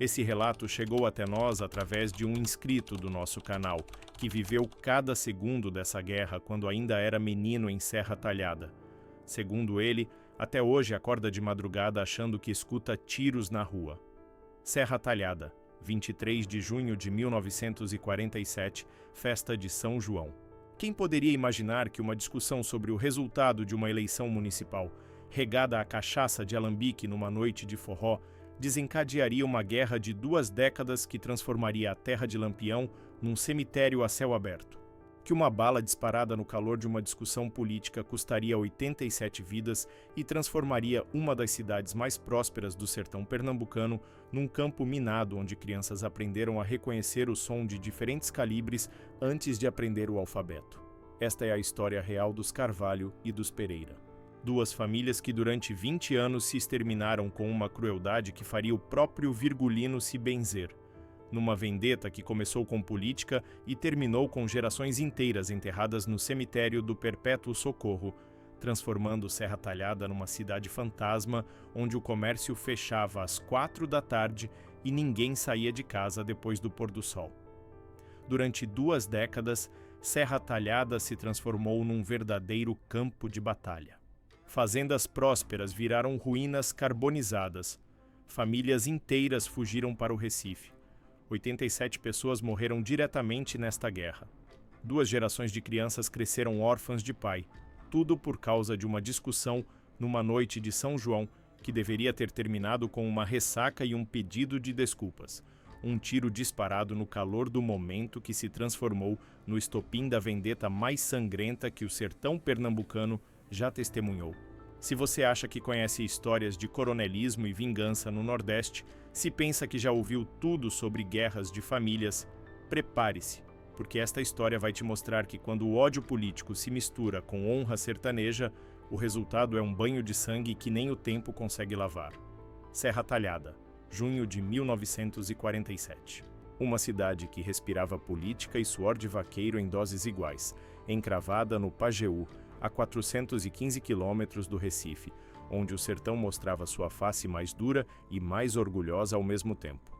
Esse relato chegou até nós através de um inscrito do nosso canal, que viveu cada segundo dessa guerra quando ainda era menino em Serra Talhada. Segundo ele, até hoje acorda de madrugada achando que escuta tiros na rua. Serra Talhada, 23 de junho de 1947, festa de São João. Quem poderia imaginar que uma discussão sobre o resultado de uma eleição municipal, regada a cachaça de alambique numa noite de forró, desencadearia uma guerra de 2 décadas que transformaria a terra de Lampião num cemitério a céu aberto? Que uma bala disparada no calor de uma discussão política custaria 87 vidas e transformaria uma das cidades mais prósperas do sertão pernambucano num campo minado onde crianças aprenderam a reconhecer o som de diferentes calibres antes de aprender o alfabeto. Esta é a história real dos Carvalho e dos Pereira. 2 famílias que durante 20 anos se exterminaram com uma crueldade que faria o próprio Virgulino se benzer. Numa vendetta que começou com política e terminou com gerações inteiras enterradas no cemitério do Perpétuo Socorro, transformando Serra Talhada numa cidade fantasma onde o comércio fechava às 4 da tarde e ninguém saía de casa depois do pôr do sol. Durante 2 décadas, Serra Talhada se transformou num verdadeiro campo de batalha. Fazendas prósperas viraram ruínas carbonizadas. Famílias inteiras fugiram para o Recife. 87 pessoas morreram diretamente nesta guerra. 2 gerações de crianças cresceram órfãs de pai, tudo por causa de uma discussão numa noite de São João que deveria ter terminado com uma ressaca e um pedido de desculpas. Um tiro disparado no calor do momento que se transformou no estopim da vendetta mais sangrenta que o sertão pernambucano já testemunhou. Se você acha que conhece histórias de coronelismo e vingança no Nordeste, se pensa que já ouviu tudo sobre guerras de famílias, prepare-se, porque esta história vai te mostrar que quando o ódio político se mistura com honra sertaneja, o resultado é um banho de sangue que nem o tempo consegue lavar. Serra Talhada, junho de 1947. Uma cidade que respirava política e suor de vaqueiro em doses iguais, encravada no Pajeú, a 415 quilômetros do Recife, onde o sertão mostrava sua face mais dura e mais orgulhosa ao mesmo tempo.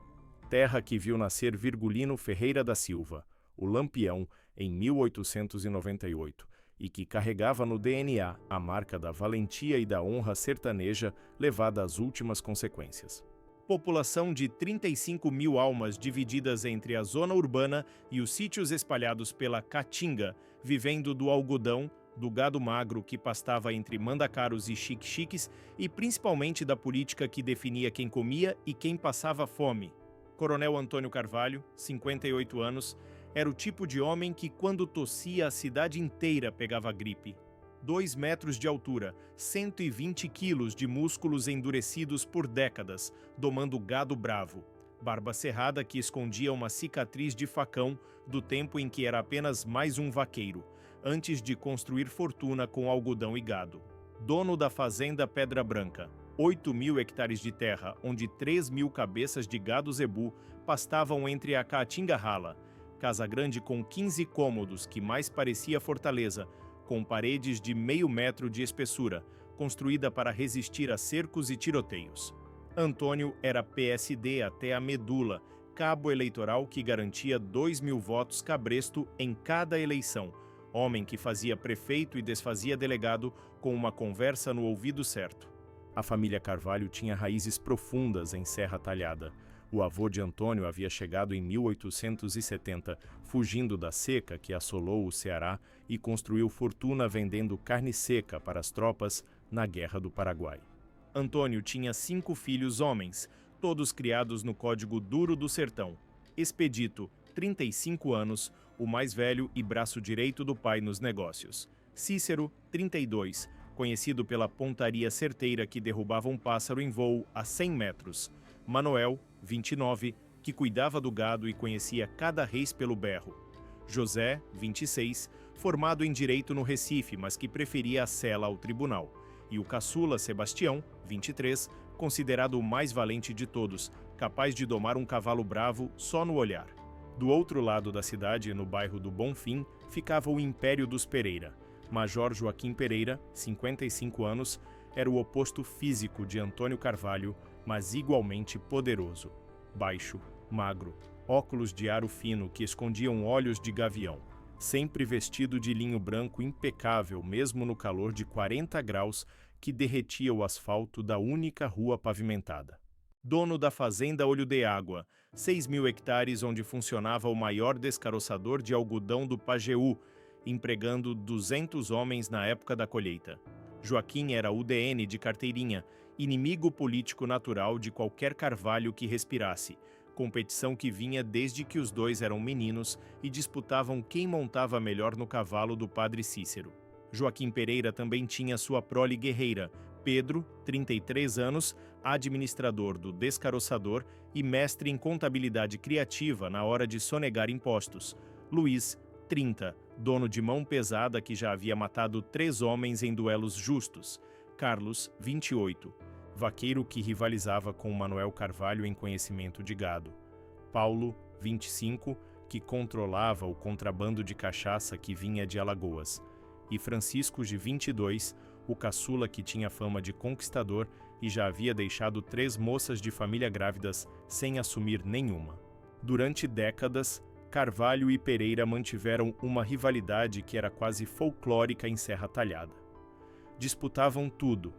Terra que viu nascer Virgulino Ferreira da Silva, o Lampião, em 1898, e que carregava no DNA a marca da valentia e da honra sertaneja levada às últimas consequências. População de 35 mil almas divididas entre a zona urbana e os sítios espalhados pela Caatinga, vivendo do algodão, do gado magro que pastava entre mandacaros e xique-xiques e principalmente da política que definia quem comia e quem passava fome. Coronel Antônio Carvalho, 58 anos, era o tipo de homem que quando tossia a cidade inteira pegava gripe. 2 metros de altura, 120 quilos de músculos endurecidos por décadas, domando gado bravo. Barba cerrada que escondia uma cicatriz de facão do tempo em que era apenas mais um vaqueiro, antes de construir fortuna com algodão e gado. Dono da fazenda Pedra Branca, 8.000 hectares de terra, onde 3.000 cabeças de gado zebu pastavam entre a Caatinga rala. Casa grande com 15 cômodos, que mais parecia fortaleza, com paredes de meio metro de espessura, construída para resistir a cercos e tiroteios. Antônio era PSD até a medula, cabo eleitoral que garantia 2.000 votos cabresto em cada eleição, homem que fazia prefeito e desfazia delegado com uma conversa no ouvido certo. A família Carvalho tinha raízes profundas em Serra Talhada. O avô de Antônio havia chegado em 1870, fugindo da seca que assolou o Ceará e construiu fortuna vendendo carne seca para as tropas na Guerra do Paraguai. Antônio tinha 5 filhos homens, todos criados no Código Duro do Sertão. Expedito, 35 anos, o mais velho e braço direito do pai nos negócios. Cícero, 32, conhecido pela pontaria certeira que derrubava um pássaro em voo a 100 metros. Manuel, 29, que cuidava do gado e conhecia cada reis pelo berro. José, 26, formado em direito no Recife, mas que preferia a cela ao tribunal. E o caçula Sebastião, 23, considerado o mais valente de todos, capaz de domar um cavalo bravo só no olhar. Do outro lado da cidade, no bairro do Bonfim, ficava o Império dos Pereira. Major Joaquim Pereira, 55 anos, era o oposto físico de Antônio Carvalho, mas igualmente poderoso. baixo, magro, óculos de aro fino que escondiam olhos de gavião, sempre vestido de linho branco impecável mesmo no calor de 40 graus que derretia o asfalto da única rua pavimentada. Dono da fazenda Olho de Água, 6.000 hectares onde funcionava o maior descaroçador de algodão do Pajeú, empregando 200 homens na época da colheita. Joaquim era UDN de carteirinha, inimigo político natural de qualquer carvalho que respirasse, competição que vinha desde que os dois eram meninos e disputavam quem montava melhor no cavalo do padre Cícero. Joaquim Pereira também tinha sua prole guerreira, Pedro, 33 anos, administrador do descaroçador e mestre em contabilidade criativa na hora de sonegar impostos. Luiz, 30, dono de mão pesada que já havia matado 3 homens em duelos justos. Carlos, 28, vaqueiro que rivalizava com Manuel Carvalho em conhecimento de gado. Paulo, 25, que controlava o contrabando de cachaça que vinha de Alagoas. E Francisco, de 22, o caçula que tinha fama de conquistador e já havia deixado 3 moças de família grávidas sem assumir nenhuma. Durante décadas, Carvalho e Pereira mantiveram uma rivalidade que era quase folclórica em Serra Talhada. Disputavam tudo: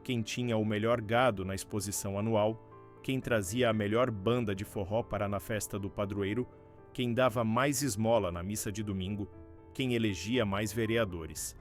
quem tinha o melhor gado na exposição anual, quem trazia a melhor banda de forró para na festa do padroeiro, quem dava mais esmola na missa de domingo, quem elegia mais vereadores.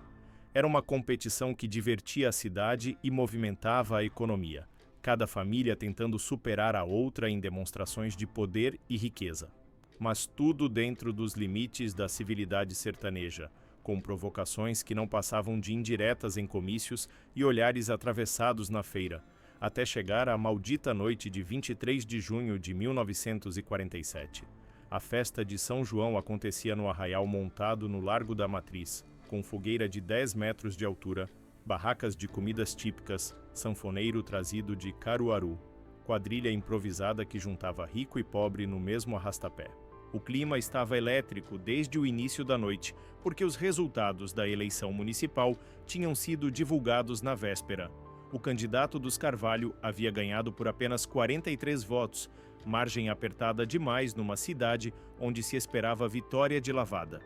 Era uma competição que divertia a cidade e movimentava a economia, cada família tentando superar a outra em demonstrações de poder e riqueza. Mas tudo dentro dos limites da civilidade sertaneja, com provocações que não passavam de indiretas em comícios e olhares atravessados na feira, até chegar à maldita noite de 23 de junho de 1947. A festa de São João acontecia no arraial montado no Largo da Matriz, com fogueira de 10 metros de altura, barracas de comidas típicas, sanfoneiro trazido de Caruaru, quadrilha improvisada que juntava rico e pobre no mesmo arrastapé. O clima estava elétrico desde o início da noite, porque os resultados da eleição municipal tinham sido divulgados na véspera. O candidato dos Carvalho havia ganhado por apenas 43 votos, margem apertada demais numa cidade onde se esperava vitória de lavada.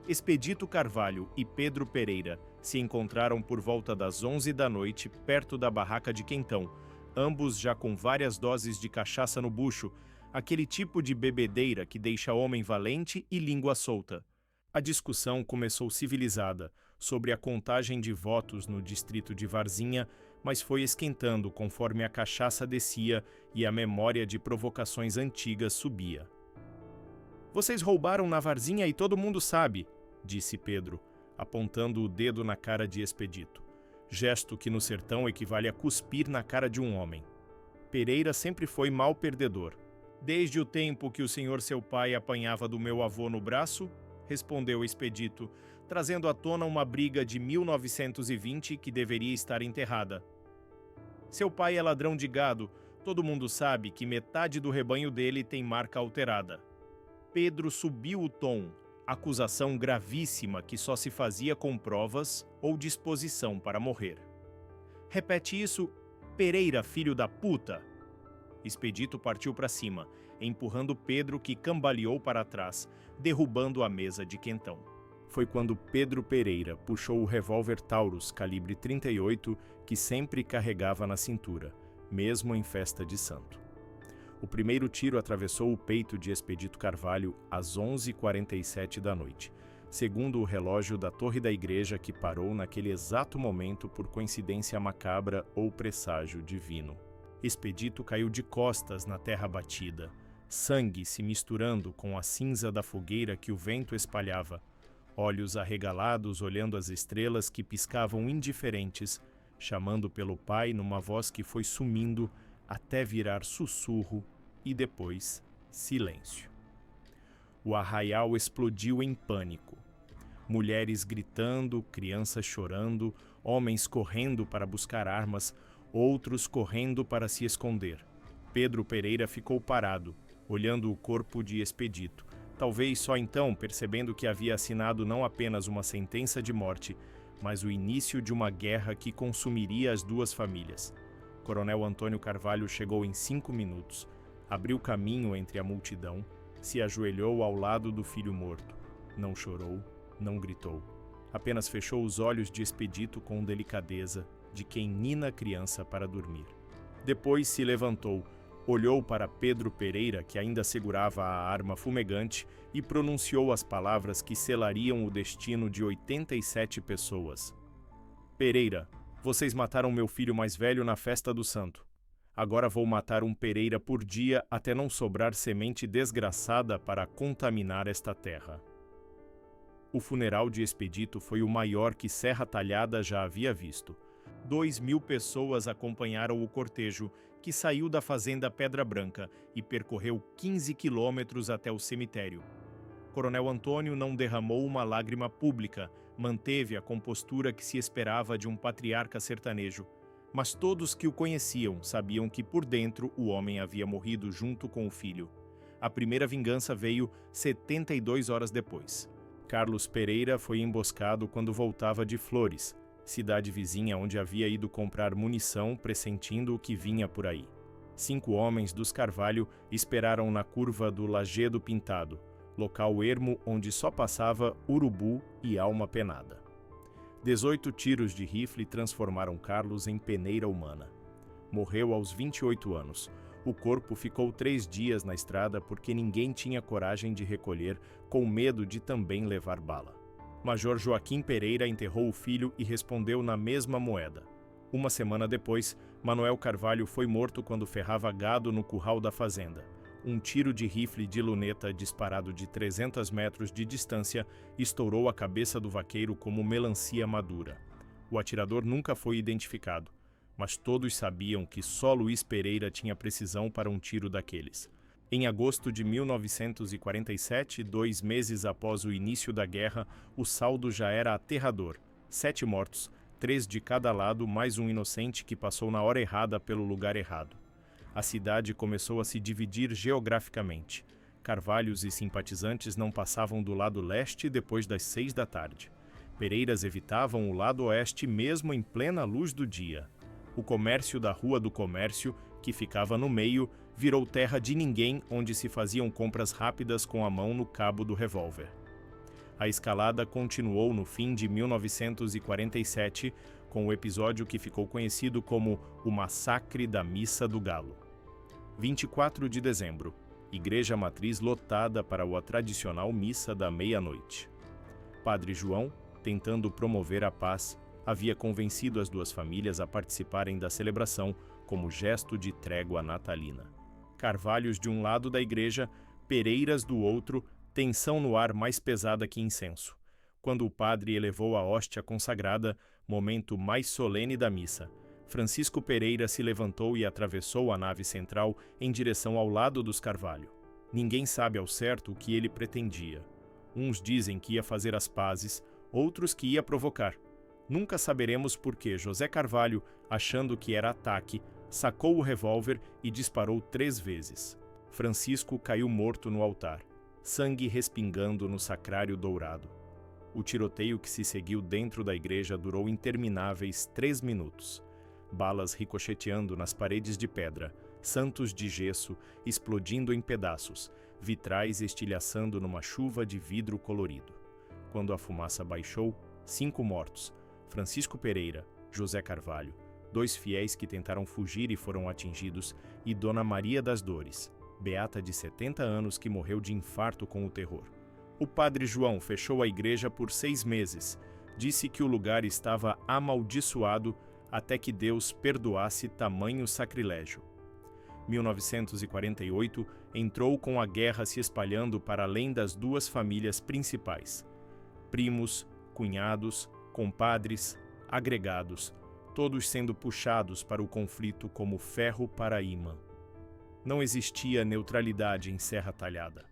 Expedito Carvalho e Pedro Pereira se encontraram por volta das 11 da noite, perto da barraca de Quentão, ambos já com várias doses de cachaça no bucho, aquele tipo de bebedeira que deixa homem valente e língua solta. A discussão começou civilizada, sobre a contagem de votos no distrito de Varzinha, mas foi esquentando conforme a cachaça descia e a memória de provocações antigas subia. "Vocês roubaram na Varzinha e todo mundo sabe", disse Pedro, apontando o dedo na cara de Expedito, gesto que no sertão equivale a cuspir na cara de um homem. Pereira sempre foi mau perdedor. "Desde o tempo que o senhor seu pai apanhava do meu avô no braço", respondeu Expedito, trazendo à tona uma briga de 1920 que deveria estar enterrada. "Seu pai é ladrão de gado, todo mundo sabe que metade do rebanho dele tem marca alterada." Pedro subiu o tom, acusação gravíssima que só se fazia com provas ou disposição para morrer. "Repete isso, Pereira, filho da puta!" Expedito partiu para cima, empurrando Pedro, que cambaleou para trás, derrubando a mesa de Quentão. Foi quando Pedro Pereira puxou o revólver Taurus calibre 38 que sempre carregava na cintura, mesmo em festa de santo. O primeiro tiro atravessou o peito de Expedito Carvalho às 11h47 da noite, segundo o relógio da torre da igreja que parou naquele exato momento por coincidência macabra ou presságio divino. Expedito caiu de costas na terra batida, sangue se misturando com a cinza da fogueira que o vento espalhava, olhos arregalados olhando as estrelas que piscavam indiferentes, chamando pelo pai numa voz que foi sumindo até virar sussurro e depois silêncio. O arraial explodiu em pânico. Mulheres gritando, crianças chorando, homens correndo para buscar armas, outros correndo para se esconder. Pedro Pereira ficou parado, olhando o corpo de Expedito, talvez só então percebendo que havia assinado não apenas uma sentença de morte, mas o início de uma guerra que consumiria as duas famílias. Coronel Antônio Carvalho chegou em 5 minutos, Abriu caminho entre a multidão, se ajoelhou ao lado do filho morto. Não chorou, não gritou. Apenas fechou os olhos de Expedito com delicadeza, de quem nina a criança para dormir. Depois se levantou, olhou para Pedro Pereira, que ainda segurava a arma fumegante, e pronunciou as palavras que selariam o destino de 87 pessoas. Pereira, vocês mataram meu filho mais velho na festa do santo. Agora vou matar um Pereira por dia até não sobrar semente desgraçada para contaminar esta terra. O funeral de Expedito foi o maior que Serra Talhada já havia visto. 2.000 pessoas acompanharam o cortejo, que saiu da fazenda Pedra Branca e percorreu 15 quilômetros até o cemitério. Coronel Antônio não derramou uma lágrima pública, manteve a compostura que se esperava de um patriarca sertanejo. Mas todos que o conheciam sabiam que por dentro o homem havia morrido junto com o filho. A primeira vingança veio 72 horas depois. Carlos Pereira foi emboscado quando voltava de Flores, cidade vizinha onde havia ido comprar munição, pressentindo o que vinha por aí. 5 homens dos Carvalho esperaram na curva do Lajedo Pintado, local ermo onde só passava urubu e alma penada. 18 tiros de rifle transformaram Carlos em peneira humana. Morreu aos 28 anos. O corpo ficou 3 dias na estrada porque ninguém tinha coragem de recolher, com medo de também levar bala. Major Joaquim Pereira enterrou o filho e respondeu na mesma moeda. Uma semana depois, Manuel Carvalho foi morto quando ferrava gado no curral da fazenda. Um tiro de rifle de luneta disparado de 300 metros de distância estourou a cabeça do vaqueiro como melancia madura. O atirador nunca foi identificado, mas todos sabiam que só Luiz Pereira tinha precisão para um tiro daqueles. Em agosto de 1947, 2 meses após o início da guerra, o saldo já era aterrador. 7 mortos, 3 de cada lado, mais um inocente que passou na hora errada pelo lugar errado. A cidade começou a se dividir geograficamente. Carvalhos e simpatizantes não passavam do lado leste depois das 6 da tarde. Pereiras evitavam o lado oeste mesmo em plena luz do dia. O comércio da Rua do Comércio, que ficava no meio, virou terra de ninguém onde se faziam compras rápidas com a mão no cabo do revólver. A escalada continuou no fim de 1947, com o episódio que ficou conhecido como o Massacre da Missa do Galo. 24 de dezembro, igreja matriz lotada para a tradicional missa da meia-noite. Padre João, tentando promover a paz, havia convencido as 2 famílias a participarem da celebração como gesto de trégua natalina. Carvalhos de um lado da igreja, Pereiras do outro, tensão no ar mais pesada que incenso. Quando o padre elevou a hóstia consagrada, momento mais solene da missa, Francisco Pereira se levantou e atravessou a nave central em direção ao lado dos Carvalho. Ninguém sabe ao certo o que ele pretendia. Uns dizem que ia fazer as pazes, outros que ia provocar. Nunca saberemos por que José Carvalho, achando que era ataque, sacou o revólver e disparou 3 vezes. Francisco caiu morto no altar, sangue respingando no sacrário dourado. O tiroteio que se seguiu dentro da igreja durou intermináveis 3 minutos. Balas ricocheteando nas paredes de pedra, santos de gesso explodindo em pedaços, vitrais estilhaçando numa chuva de vidro colorido. Quando a fumaça baixou, 5 mortos, Francisco Pereira, José Carvalho, 2 fiéis que tentaram fugir e foram atingidos, e Dona Maria das Dores, beata de 70 anos que morreu de infarto com o terror. O padre João fechou a igreja por 6 meses. Disse que o lugar estava amaldiçoado até que Deus perdoasse tamanho sacrilégio. 1948 entrou com a guerra se espalhando para além das 2 famílias principais. Primos, cunhados, compadres, agregados, todos sendo puxados para o conflito como ferro para imã. Não existia neutralidade em Serra Talhada.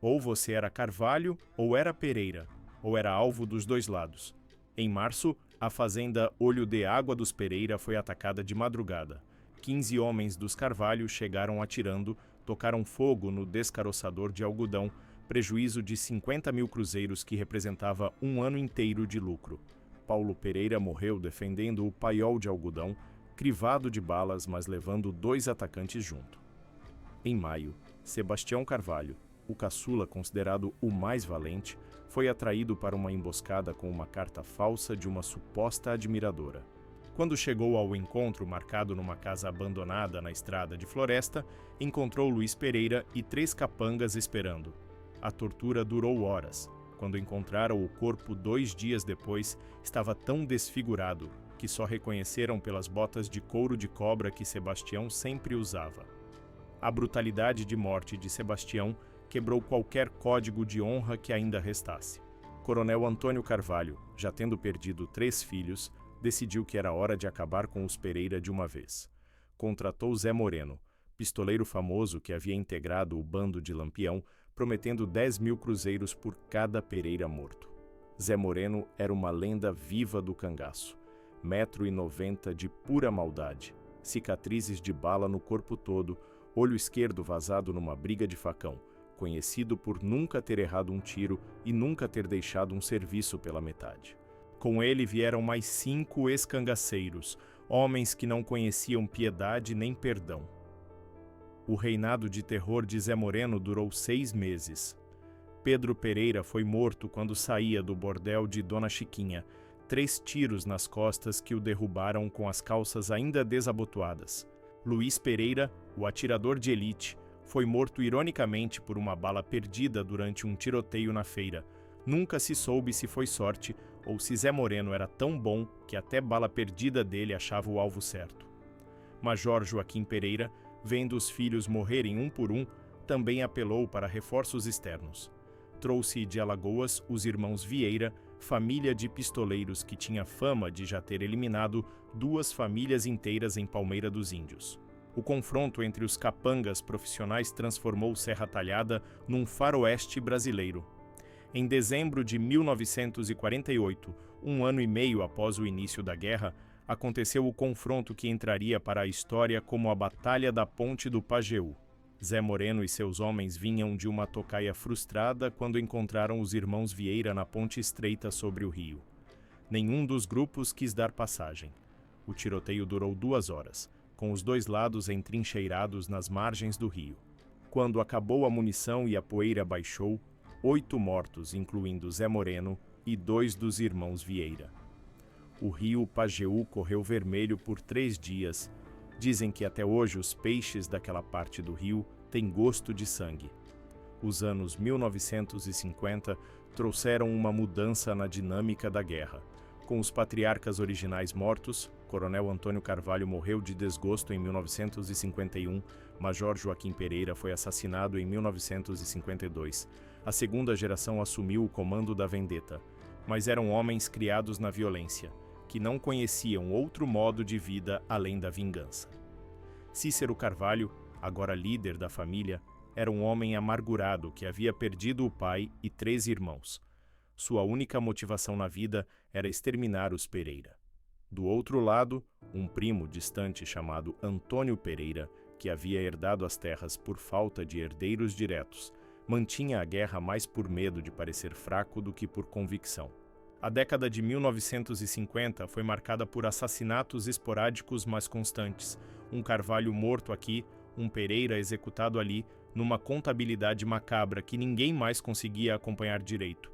Ou você era Carvalho ou era Pereira, ou era alvo dos 2 lados. Em março, a fazenda Olho de Água dos Pereira foi atacada de madrugada. 15 homens dos Carvalho chegaram atirando, tocaram fogo no descaroçador de algodão, prejuízo de 50 mil cruzeiros que representava um ano inteiro de lucro. Paulo Pereira morreu defendendo o paiol de algodão, crivado de balas, mas levando 2 atacantes junto. Em maio, Sebastião Carvalho, o caçula considerado o mais valente, foi atraído para uma emboscada com uma carta falsa de uma suposta admiradora. Quando chegou ao encontro marcado numa casa abandonada na estrada de floresta, encontrou Luiz Pereira e 3 capangas esperando. A tortura durou horas. Quando encontraram o corpo 2 dias depois, estava tão desfigurado que só reconheceram pelas botas de couro de cobra que Sebastião sempre usava. A brutalidade de morte de Sebastião quebrou qualquer código de honra que ainda restasse. Coronel Antônio Carvalho, já tendo perdido 3 filhos, decidiu que era hora de acabar com os Pereira de uma vez. Contratou Zé Moreno, pistoleiro famoso que havia integrado o bando de Lampião, prometendo 10.000 cruzeiros por cada Pereira morto. Zé Moreno era uma lenda viva do cangaço. 1,90 m de pura maldade, cicatrizes de bala no corpo todo, olho esquerdo vazado numa briga de facão, conhecido por nunca ter errado um tiro e nunca ter deixado um serviço pela metade. Com ele vieram mais 5 ex-cangaceiros, homens que não conheciam piedade nem perdão. O reinado de terror de Zé Moreno durou 6 meses. Pedro Pereira foi morto quando saía do bordel de Dona Chiquinha, 3 tiros nas costas que o derrubaram com as calças ainda desabotoadas. Luiz Pereira, o atirador de elite, foi morto ironicamente por uma bala perdida durante um tiroteio na feira. Nunca se soube se foi sorte ou se Zé Moreno era tão bom que até bala perdida dele achava o alvo certo. Major Joaquim Pereira, vendo os filhos morrerem um por um, também apelou para reforços externos. Trouxe de Alagoas os irmãos Vieira, família de pistoleiros que tinha fama de já ter eliminado 2 famílias inteiras em Palmeira dos Índios. O confronto entre os capangas profissionais transformou Serra Talhada num faroeste brasileiro. Em dezembro de 1948, 1 ano e meio após o início da guerra, aconteceu o confronto que entraria para a história como a Batalha da Ponte do Pajeú. Zé Moreno e seus homens vinham de uma tocaia frustrada quando encontraram os irmãos Vieira na ponte estreita sobre o rio. Nenhum dos grupos quis dar passagem. O tiroteio durou 2 horas, com os 2 lados entrincheirados nas margens do rio. Quando acabou a munição e a poeira baixou, 8 mortos, incluindo Zé Moreno e 2 dos irmãos Vieira. O rio Pajeú correu vermelho por 3 dias. Dizem que até hoje os peixes daquela parte do rio têm gosto de sangue. Os anos 1950 trouxeram uma mudança na dinâmica da guerra. Com os patriarcas originais mortos, Coronel Antônio Carvalho morreu de desgosto em 1951, Major Joaquim Pereira foi assassinado em 1952. A segunda geração assumiu o comando da vendetta, mas eram homens criados na violência, que não conheciam outro modo de vida além da vingança. Cícero Carvalho, agora líder da família, era um homem amargurado que havia perdido o pai e 3 irmãos. Sua única motivação na vida era exterminar os Pereira. Do outro lado, um primo distante chamado Antônio Pereira, que havia herdado as terras por falta de herdeiros diretos, mantinha a guerra mais por medo de parecer fraco do que por convicção. A década de 1950 foi marcada por assassinatos esporádicos mas constantes. Um Carvalho morto aqui, um Pereira executado ali, numa contabilidade macabra que ninguém mais conseguia acompanhar direito.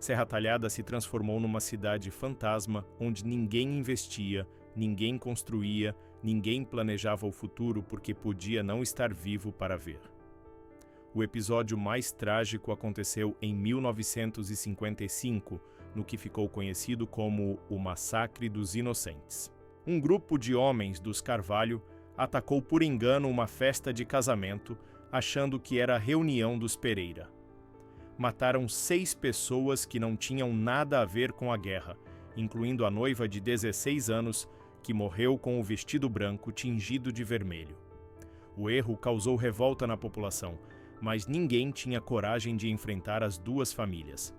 Serra Talhada se transformou numa cidade fantasma onde ninguém investia, ninguém construía, ninguém planejava o futuro porque podia não estar vivo para ver. O episódio mais trágico aconteceu em 1955, no que ficou conhecido como o Massacre dos Inocentes. Um grupo de homens dos Carvalho atacou por engano uma festa de casamento, achando que era a reunião dos Pereira. Mataram 6 pessoas que não tinham nada a ver com a guerra, incluindo a noiva de 16 anos, que morreu com o vestido branco tingido de vermelho. O erro causou revolta na população, mas ninguém tinha coragem de enfrentar as 2 famílias.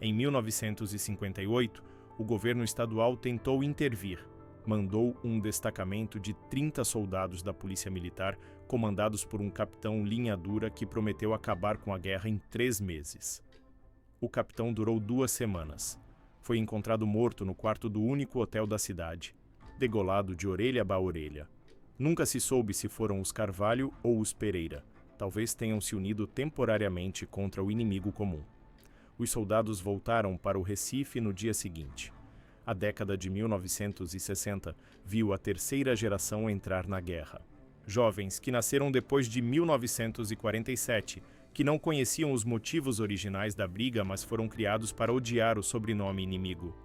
Em 1958, o governo estadual tentou intervir. Mandou um destacamento de 30 soldados da Polícia Militar, comandados por um capitão linha dura que prometeu acabar com a guerra em 3 meses. O capitão durou 2 semanas. Foi encontrado morto no quarto do único hotel da cidade, degolado de orelha a orelha. Nunca se soube se foram os Carvalho ou os Pereira. Talvez tenham se unido temporariamente contra o inimigo comum. Os soldados voltaram para o Recife no dia seguinte. A década de 1960 viu a terceira geração entrar na guerra. Jovens que nasceram depois de 1947, que não conheciam os motivos originais da briga, mas foram criados para odiar o sobrenome inimigo.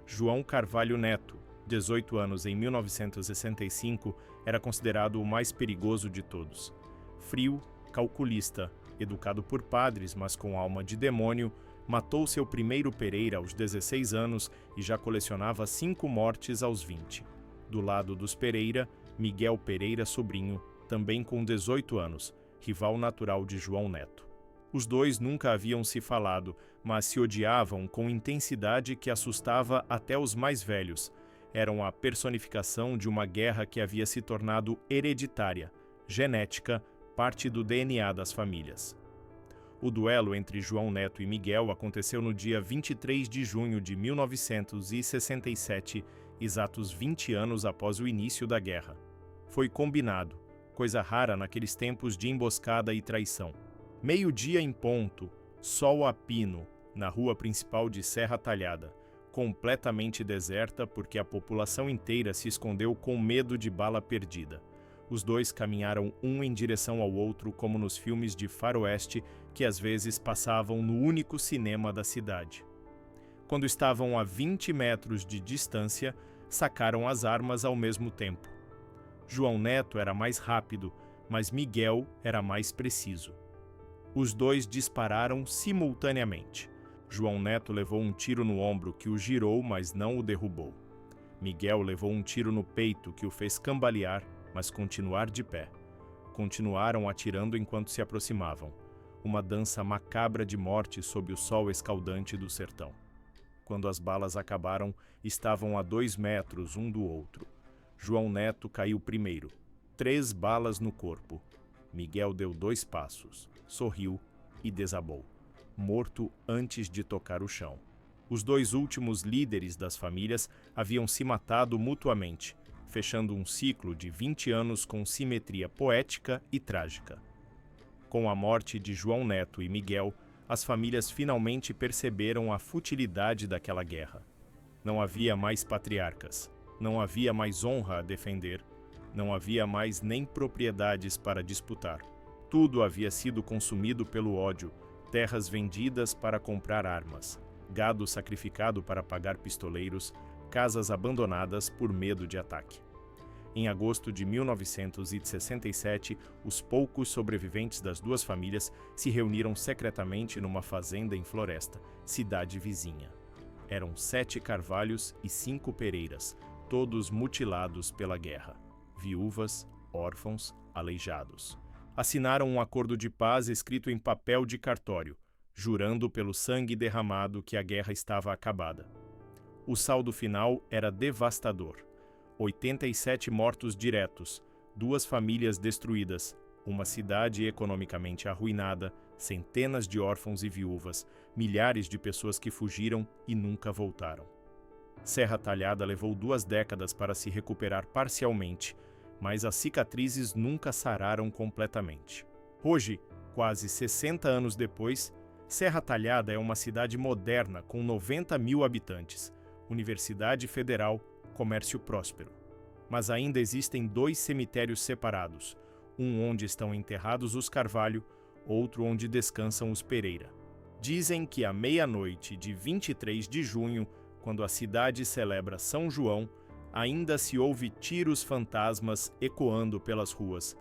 João Carvalho Neto, 18 anos em 1965, era considerado o mais perigoso de todos. Frio, calculista, educado por padres, mas com alma de demônio, matou seu primeiro Pereira aos 16 anos e já colecionava 5 mortes aos 20. Do lado dos Pereira, Miguel Pereira Sobrinho, também com 18 anos, rival natural de João Neto. Os dois nunca haviam se falado, mas se odiavam com intensidade que assustava até os mais velhos. Eram a personificação de uma guerra que havia se tornado hereditária, genética, parte do DNA das famílias. O duelo entre João Neto e Miguel aconteceu no dia 23 de junho de 1967, exatos 20 anos após o início da guerra. Foi combinado, coisa rara naqueles tempos de emboscada e traição. Meio-dia em ponto, sol a pino, na rua principal de Serra Talhada, completamente deserta porque a população inteira se escondeu com medo de bala perdida. Os dois caminharam um em direção ao outro como nos filmes de faroeste que às vezes passavam no único cinema da cidade. Quando estavam a 20 metros de distância, sacaram as armas ao mesmo tempo. João Neto era mais rápido, mas Miguel era mais preciso. Os dois dispararam simultaneamente. João Neto levou um tiro no ombro que o girou, mas não o derrubou. Miguel levou um tiro no peito que o fez cambalear, mas continuar de pé. Continuaram atirando enquanto se aproximavam. Uma dança macabra de morte sob o sol escaldante do sertão. Quando as balas acabaram, estavam a 2 metros um do outro. João Neto caiu primeiro. 3 balas no corpo. Miguel deu 2 passos, sorriu e desabou, morto antes de tocar o chão. Os 2 últimos líderes das famílias haviam se matado mutuamente, fechando um ciclo de 20 anos com simetria poética e trágica. Com a morte de João Neto e Miguel, as famílias finalmente perceberam a futilidade daquela guerra. Não havia mais patriarcas, não havia mais honra a defender, não havia mais nem propriedades para disputar. Tudo havia sido consumido pelo ódio, terras vendidas para comprar armas, gado sacrificado para pagar pistoleiros, casas abandonadas por medo de ataque. Em agosto de 1967, os poucos sobreviventes das 2 famílias se reuniram secretamente numa fazenda em Floresta, cidade vizinha. Eram 7 Carvalhos e 5 Pereiras, todos mutilados pela guerra. Viúvas, órfãos, aleijados. Assinaram um acordo de paz escrito em papel de cartório, jurando pelo sangue derramado que a guerra estava acabada. O saldo final era devastador. 87 mortos diretos, 2 famílias destruídas, uma cidade economicamente arruinada, centenas de órfãos e viúvas, milhares de pessoas que fugiram e nunca voltaram. Serra Talhada levou 2 décadas para se recuperar parcialmente, mas as cicatrizes nunca sararam completamente. Hoje, quase 60 anos depois, Serra Talhada é uma cidade moderna com 90 mil habitantes, Universidade Federal, comércio próspero. Mas ainda existem 2 cemitérios separados, um onde estão enterrados os Carvalho, outro onde descansam os Pereira. Dizem que à meia-noite de 23 de junho, quando a cidade celebra São João, ainda se ouve tiros fantasmas ecoando pelas ruas,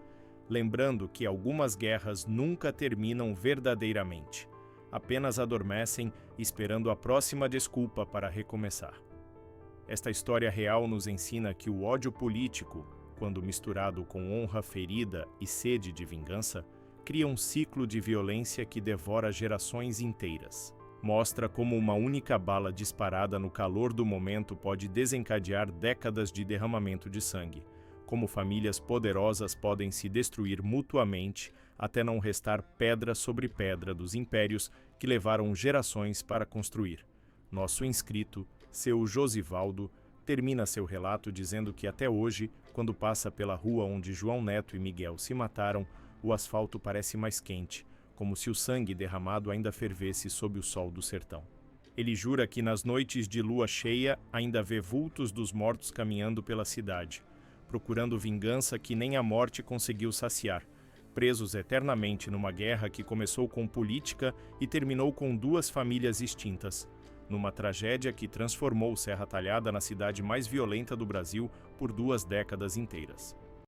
lembrando que algumas guerras nunca terminam verdadeiramente, apenas adormecem esperando a próxima desculpa para recomeçar. Esta história real nos ensina que o ódio político, quando misturado com honra ferida e sede de vingança, cria um ciclo de violência que devora gerações inteiras. Mostra como uma única bala disparada no calor do momento pode desencadear décadas de derramamento de sangue, como famílias poderosas podem se destruir mutuamente até não restar pedra sobre pedra dos impérios que levaram gerações para construir. Nosso inscrito, seu Josivaldo, termina seu relato dizendo que até hoje, quando passa pela rua onde João Neto e Miguel se mataram, o asfalto parece mais quente, como se o sangue derramado ainda fervesse sob o sol do sertão. Ele jura que nas noites de lua cheia ainda vê vultos dos mortos caminhando pela cidade, procurando vingança que nem a morte conseguiu saciar, presos eternamente numa guerra que começou com política e terminou com duas famílias extintas, numa tragédia que transformou Serra Talhada na cidade mais violenta do Brasil por 2 décadas inteiras.